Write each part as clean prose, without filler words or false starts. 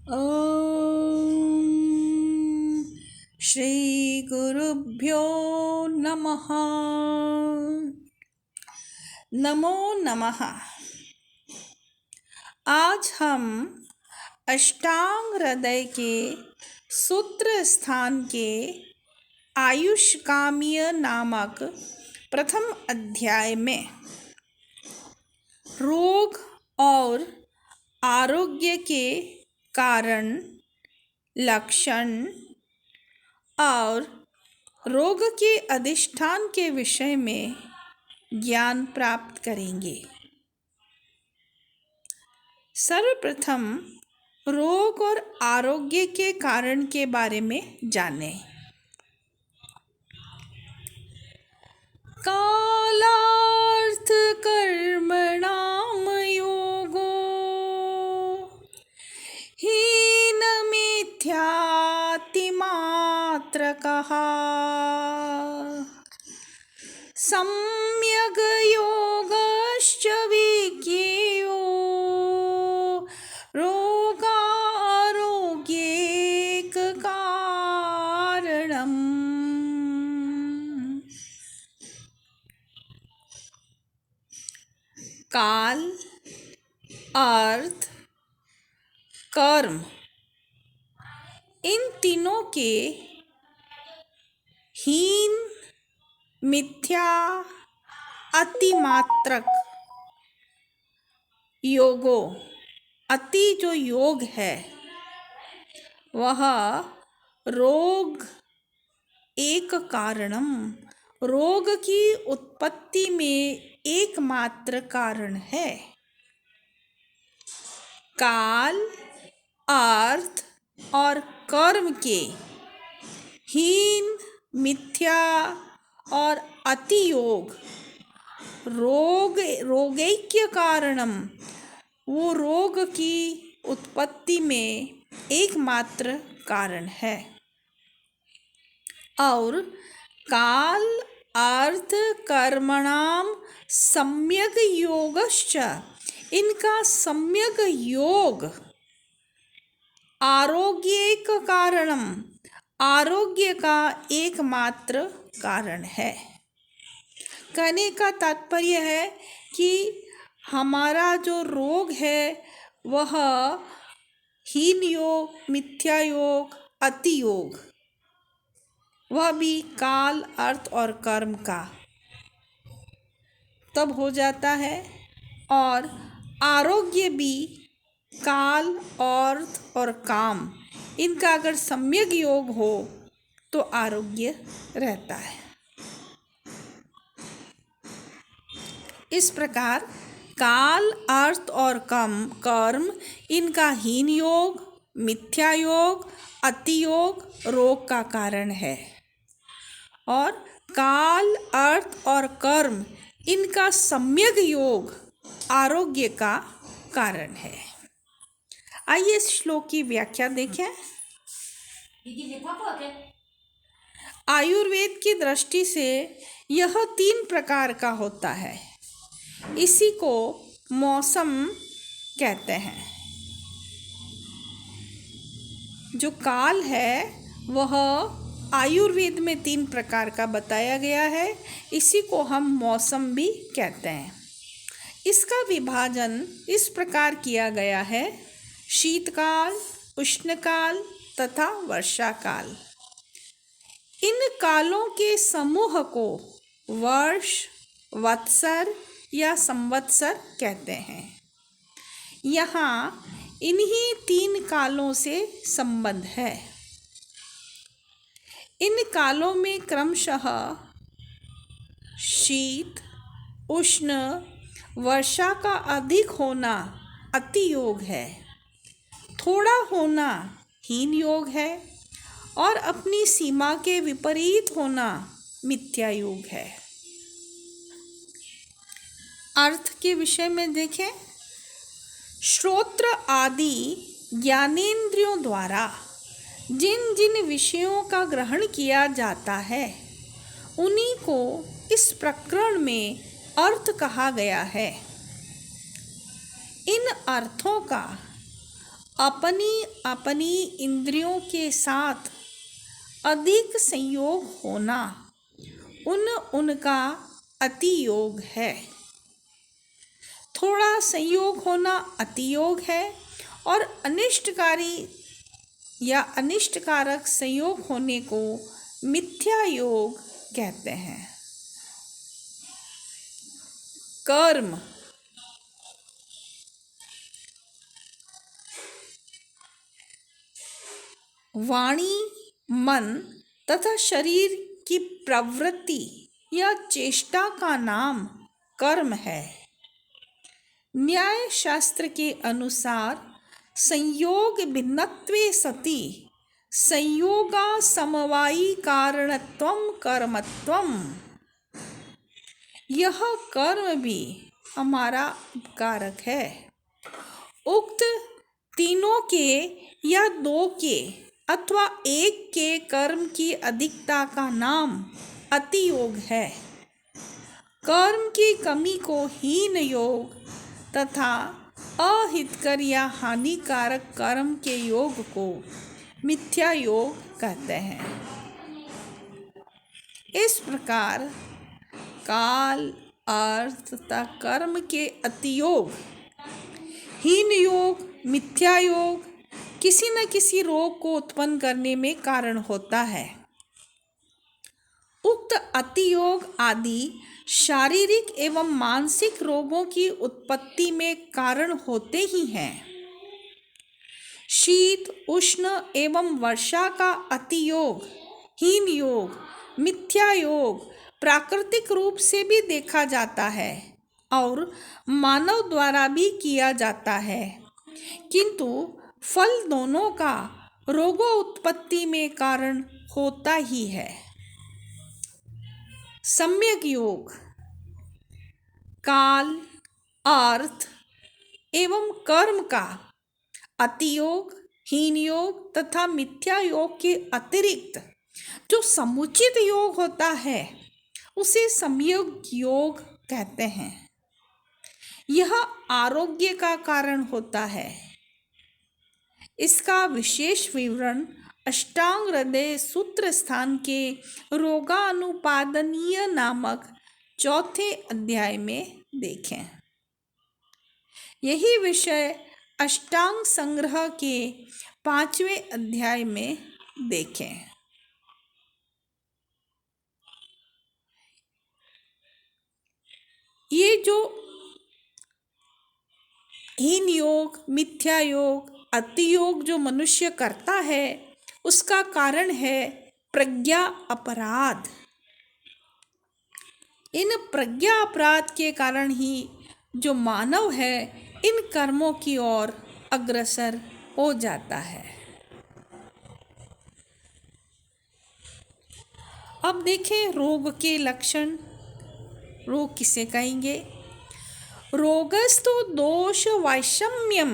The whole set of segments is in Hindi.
ॐ श्रीगुरुभ्यो नमः। नमो नमः। आज हम अष्टांग हृदय के सूत्र स्थान के आयुष्काम्य नामक प्रथम अध्याय में रोग और आरोग्य के कारण, लक्षण और रोग के अधिष्ठान के विषय में ज्ञान प्राप्त करेंगे। सर्वप्रथम रोग और आरोग्य के कारण के बारे में जानें। कालार्थ कर्मणाम योगो हीन मिथ्यातिमात्रकः सम्यग् योगश्च विज्ञेयो रोगारोग्येक कारणम्। काल, अर्थ, कर्म, इन तीनों के हीन, मिथ्या, अतिमात्रक योगो, अति जो योग है वह रोग एक कारणम, रोग की उत्पत्ति में एकमात्र कारण है। काल, अर्थ और कर्म के हीन, मिथ्या और अतियोग रोगैक्य कारणम, वो रोग की उत्पत्ति में एकमात्र कारण है। और काल, अर्थ, कर्मणाम सम्यक योगश्च, इनका सम्यक योग आरोग्येक कारणम, आरोग्य का एकमात्र कारण है। कहने का तात्पर्य है कि हमारा जो रोग है वह हीन योग, मिथ्या योग, अति योग, वह भी काल, अर्थ और कर्म का तब हो जाता है। और आरोग्य भी काल, अर्थ और काम, इनका अगर सम्यक योग हो तो आरोग्य रहता है। इस प्रकार काल, अर्थ और कर्म, इनका हीन योग, मिथ्या योग, अति योग रोग का कारण है। और काल, अर्थ और कर्म, इनका सम्यक योग आरोग्य का कारण है। आइए इस श्लोक की व्याख्या देखें। आयुर्वेद की दृष्टि से यह 3 प्रकार का होता है। इसी को मौसम कहते हैं। जो काल है वह आयुर्वेद में 3 प्रकार का बताया गया है। इसी को हम मौसम भी कहते हैं। इसका विभाजन इस प्रकार किया गया है: शीतकाल, उष्णकाल तथा वर्षाकाल। इन कालों के समूह को वर्ष, वत्सर या संवत्सर कहते हैं। यहाँ इन्हीं 3 कालों से संबंध है। इन कालों में क्रमशः शीत, उष्ण, वर्षा का अधिक होना अति योग है, थोड़ा होना हीन योग है और अपनी सीमा के विपरीत होना मिथ्या योग है। अर्थ के विषय में देखें। श्रोत्र आदि ज्ञानेंद्रियों द्वारा जिन जिन विषयों का ग्रहण किया जाता है उन्हीं को इस प्रकरण में अर्थ कहा गया है। इन अर्थों का अपनी अपनी इंद्रियों के साथ अधिक संयोग होना उनका अतियोग है। थोड़ा संयोग होना अतियोग है और अनिष्टकारी या अनिष्टकारक संयोग होने को मिथ्या योग कहते हैं। कर्म वाणी, मन तथा शरीर की प्रवृत्ति या चेष्टा का नाम कर्म है। न्याय शास्त्र के अनुसार संयोग भिन्नत्वे सति संयोगा समवायी कारणत्वम कर्मत्वम। यह कर्म भी हमारा उपकारक है। उक्त तीनों के या दो के अथवा एक के कर्म की अधिकता का नाम अतियोग है। कर्म की कमी को हीन योग तथा अहितकर या हानिकारक कर्म के योग को मिथ्या योग कहते हैं। इस प्रकार काल, अर्थ तथा कर्म के अतियोग, हीन योग, मिथ्या योग किसी न किसी रोग को उत्पन्न करने में कारण होता है। उक्त अतियोग आदि शारीरिक एवं मानसिक रोगों की उत्पत्ति में कारण होते ही हैं। शीत, उष्ण एवं वर्षा का अतियोग, हीन योग, मिथ्या योग प्राकृतिक रूप से भी देखा जाता है और मानव द्वारा भी किया जाता है, किंतु फल दोनों का रोगों उत्पत्ति में कारण होता ही है। सम्यक योग काल, अर्थ एवं कर्म का अतियोग, हीन योग तथा मिथ्या योग के अतिरिक्त जो समुचित योग होता है उसे सम्यक योग कहते हैं। यह आरोग्य का कारण होता है। इसका विशेष विवरण अष्टांग हृदय सूत्र स्थान के रोगानुपादनीय नामक चौथे अध्याय में देखें। यही विषय अष्टांग संग्रह के 5वें अध्याय में देखें। ये जो हीन योग, मिथ्या योग, अति योग जो मनुष्य करता है उसका कारण है प्रज्ञा अपराध। इन प्रज्ञा अपराध के कारण ही जो मानव है इन कर्मों की ओर अग्रसर हो जाता है। अब देखें रोग के लक्षण। रोग किसे कहेंगे? रोगस्तु दोष वैषम्यम,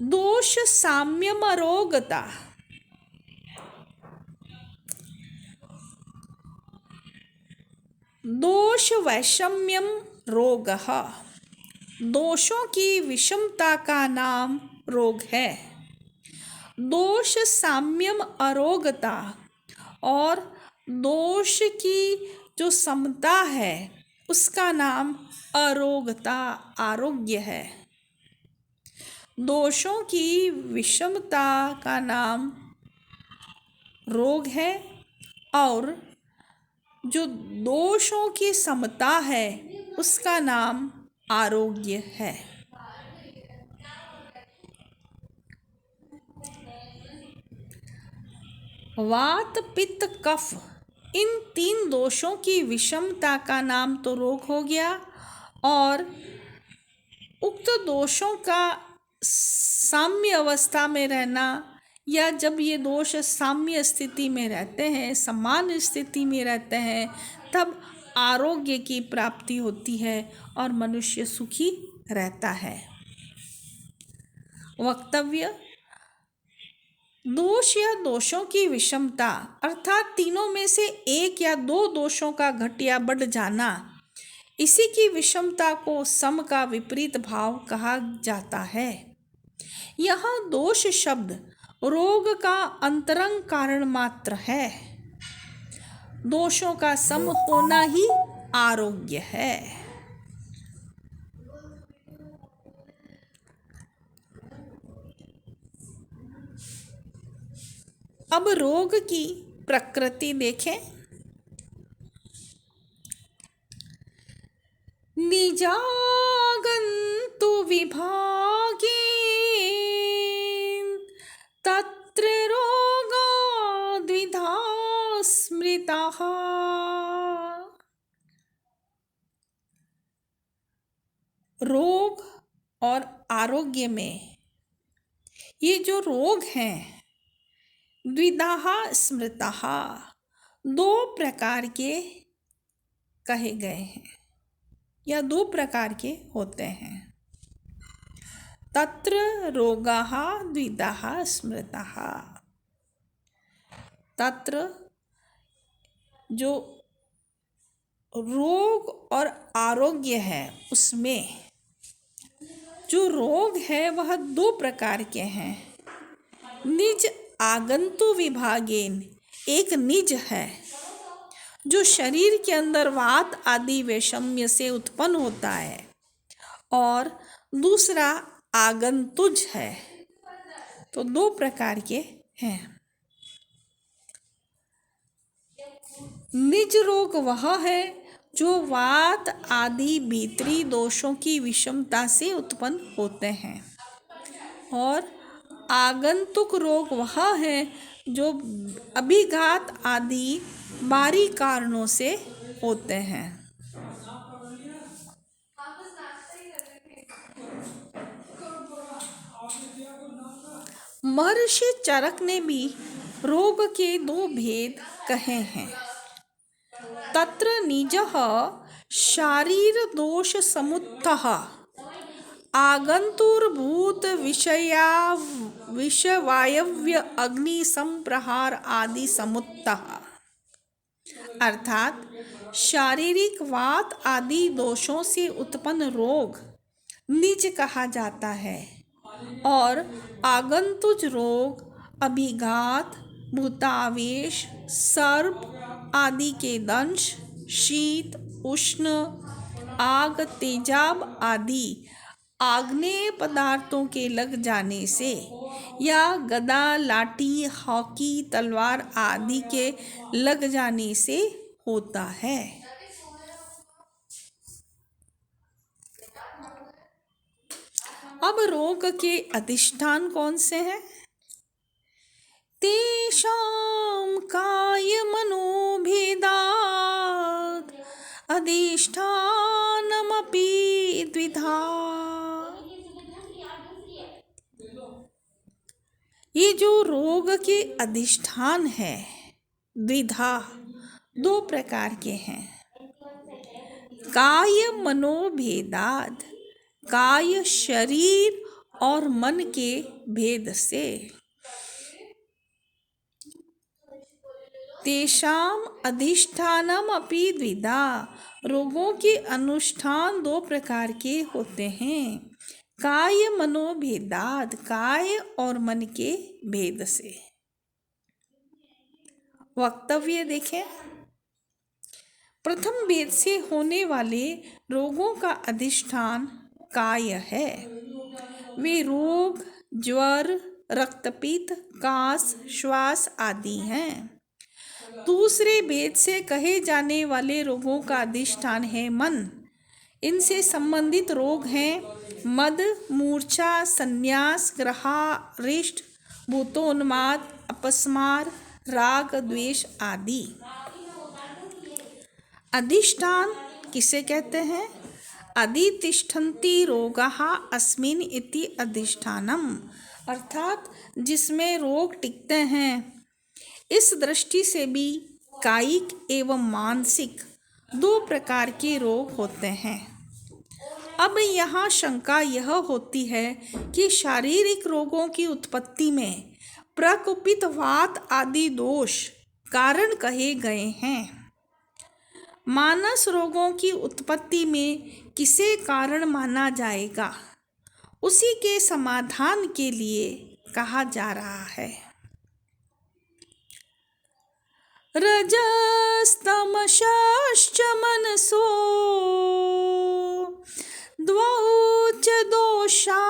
दोष साम्यम अरोगता। दोष वैषम्यम रोगः, दोषों की विषमता का नाम रोग है। दोष साम्यम अरोगता और दोष की जो समता है उसका नाम अरोगता, आरोग्य है। दोषों की विषमता का नाम रोग है और जो दोषों की समता है उसका नाम आरोग्य है। वात, पित्त, कफ इन 3 दोषों की विषमता का नाम तो रोग हो गया और उक्त दोषों का साम्य अवस्था में रहना या जब ये दोष साम्य स्थिति में रहते हैं, समान स्थिति में रहते हैं, तब आरोग्य की प्राप्ति होती है और मनुष्य सुखी रहता है। वक्तव्य: दोष या दोषों की विषमता अर्थात तीनों में से एक या 2 दोषों का घट या बढ़ जाना, इसी की विषमता को सम का विपरीत भाव कहा जाता है। यहाँ दोष शब्द रोग का अंतरंग कारण मात्र है। दोषों का सम होना ही आरोग्य है। अब रोग की प्रकृति देखें। निजागन्तु विभागेन तत्र रोगा द्विधा स्मृताः। रोग और आरोग्य में ये जो रोग हैं, द्विधाः स्मृताः, दो प्रकार के कहे गए हैं या दो प्रकार के होते हैं। तत्र रोगाः द्विधाः स्मृताः। तत्र जो रोग और आरोग्य है, उसमें जो रोग है वह दो प्रकार के हैं। निज आगंतु विभागेन, एक निज है जो शरीर के अंदर वात आदि वैषम्य से उत्पन्न होता है, और दूसरा आगंतुज है। तो दो प्रकार के हैं। निज रोग वह है जो वात आदि भीतरी दोषों की विषमता से उत्पन्न होते हैं, और आगंतुक रोग वह है जो अभिघात आदि बाहरी कारणों से होते हैं। महर्षि चरक ने भी रोग के दो भेद कहे हैं। तत्र निजः शारीर दोष समुत्थः आगंतुर्भूत विषवायव्य अग्नि संप्रहार आदि समुत्थः, अर्थात शारीरिक वात आदि दोषों से उत्पन्न रोग निज कहा जाता है, और आगंतुज रोग अभिघात, भूतावेश, सर्प आदि के दंश, शीत, उष्ण, आग, तेजाब आदि आग्नेय पदार्थों के लग जाने से, या गदा, लाठी, हॉकी, तलवार आदि के लग जाने से होता है। अब रोग के अधिष्ठान कौन से हैं? तेषां काय मनोभेदात् अधिष्ठानमपि द्विधा। ये जो रोग के अधिष्ठान है, द्विधा, दो प्रकार के हैं। काय मनोभेदाद, काय शरीर और मन के भेद से। तेषाम अधिष्ठानम अपि द्विधा, रोगों के अनुष्ठान दो प्रकार के होते हैं। काय मनोभेदाद, काय और मन के भेद से। वक्तव्य देखें। प्रथम भेद से होने वाले रोगों का अधिष्ठान काय है। वे रोग ज्वर, रक्तपित्त, कास, श्वास आदि हैं। दूसरे भेद से कहे जाने वाले रोगों का अधिष्ठान है मन। इनसे संबंधित रोग हैं मद, मूर्छा, संन्यास, ग्रहा, रिष्ट, भूतोन्माद, अपस्मार, राग, द्वेष आदि। अधिष्ठान किसे कहते हैं? अधितिष्ठन्ति रोगाः अस्मिन् इति अधिष्ठानम, अर्थात जिसमें रोग टिकते हैं। इस दृष्टि से भी कायिक एवं मानसिक दो प्रकार के रोग होते हैं। अब यहाँ शंका यह होती है कि शारीरिक रोगों की उत्पत्ति में प्रकोपित वात आदि दोष कारण कहे गए हैं। मानस रोगों की उत्पत्ति में किसे कारण माना जाएगा? उसी के समाधान के लिए कहा जा रहा है। रजस्तमश्च मनसो द्वौ च दोषा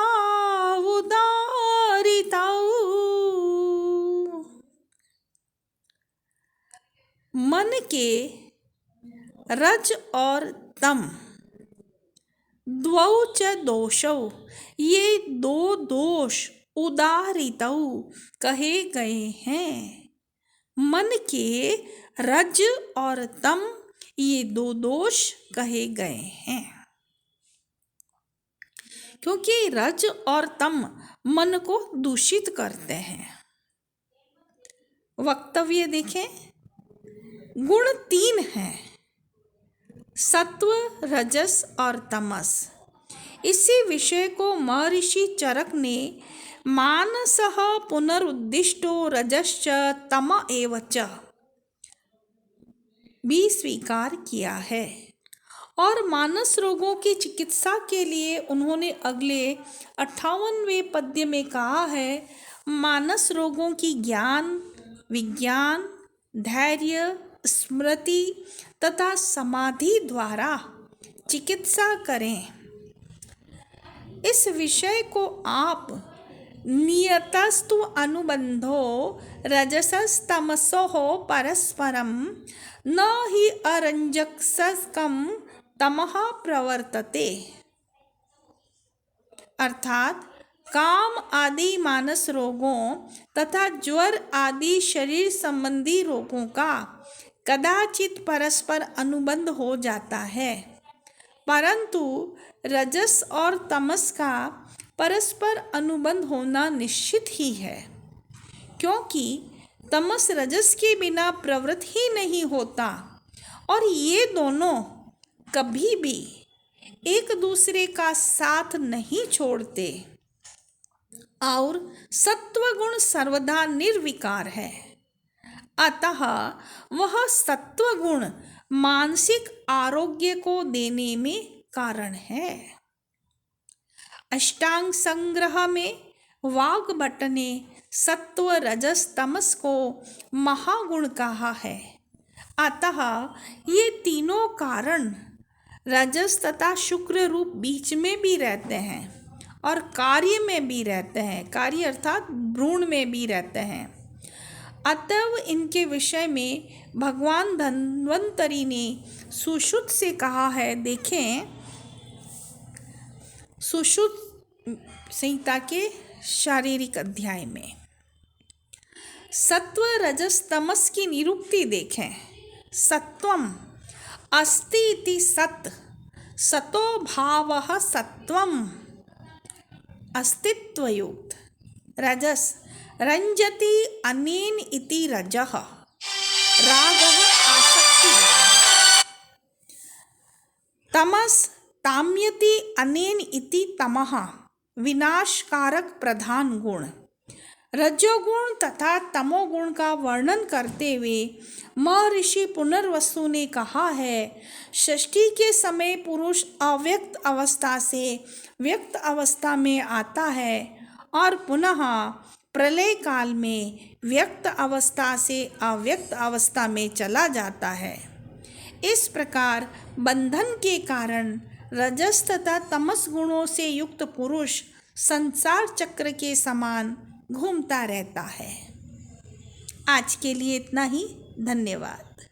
उदारितौ। मन के रज और तम द्वौ च दोषौ, ये दो दोष उदारितौ कहे गए हैं। मन के रज और तम ये दो दोष कहे गए हैं, क्योंकि रज और तम मन को दूषित करते हैं। वक्तव्य देखें, गुण 3 हैं, सत्व, रजस और तमस। इसी विषय को महर्षि चरक ने मानसः पुनरुद्दिष्टो रजश्च तम एव च भी स्वीकार किया है। और मानस रोगों की चिकित्सा के लिए उन्होंने अगले 58वें पद्य में कहा है, मानस रोगों की ज्ञान, विज्ञान, धैर्य, स्मृति तथा समाधि द्वारा चिकित्सा करें। इस विषय को आप नियतस्तु अनुबंधो रजसस्तमसोः परस्परम न हि अरंजकस्कम तमः प्रवर्तते, अर्थात काम आदि मानस रोगों तथा ज्वर आदि शरीर संबंधी रोगों का कदाचित परस्पर अनुबंध हो जाता है, परंतु रजस और तमस का परस्पर अनुबंध होना निश्चित ही है, क्योंकि तमस रजस के बिना प्रवृत्त ही नहीं होता और ये दोनों कभी भी एक दूसरे का साथ नहीं छोड़ते। और सत्व गुण सर्वदा निर्विकार है, अतः वह सत्व गुण मानसिक आरोग्य को देने में कारण है। अष्टांग संग्रह में वाग्भट ने सत्व, रजस, तमस को महागुण कहा है। अतः ये तीनों कारण रजस तथा शुक्र रूप बीच में भी रहते हैं और कार्य में भी रहते हैं, कार्य अर्थात भ्रूण में भी रहते हैं। अतएव इनके विषय में भगवान धन्वंतरि ने सुश्रुत से कहा है। देखें, सुश्रुत संहिता के शारीरिक अध्याय में सत्व, रजस, तमस की निरुक्ति देखें। सत्वम अस्ति इति सत्, सतो भावः सत्वम अस्तित्वयुक्त। रजस रंजति अनेन इति रजः, रागः आसक्ति। तमस ताम्यति अनेन इति तमः, विनाशकारक प्रधान गुण। रजोगुण तथा तमोगुण का वर्णन करते हुए महर्षि पुनर्वसु ने कहा है, षष्ठी के समय पुरुष अव्यक्त अवस्था से व्यक्त अवस्था में आता है और पुनः प्रलय काल में व्यक्त अवस्था से अव्यक्त अवस्था में चला जाता है। इस प्रकार बंधन के कारण रजस तथा तमस गुणों से युक्त पुरुष संसार चक्र के समान घूमता रहता है। आज के लिए इतना ही। धन्यवाद।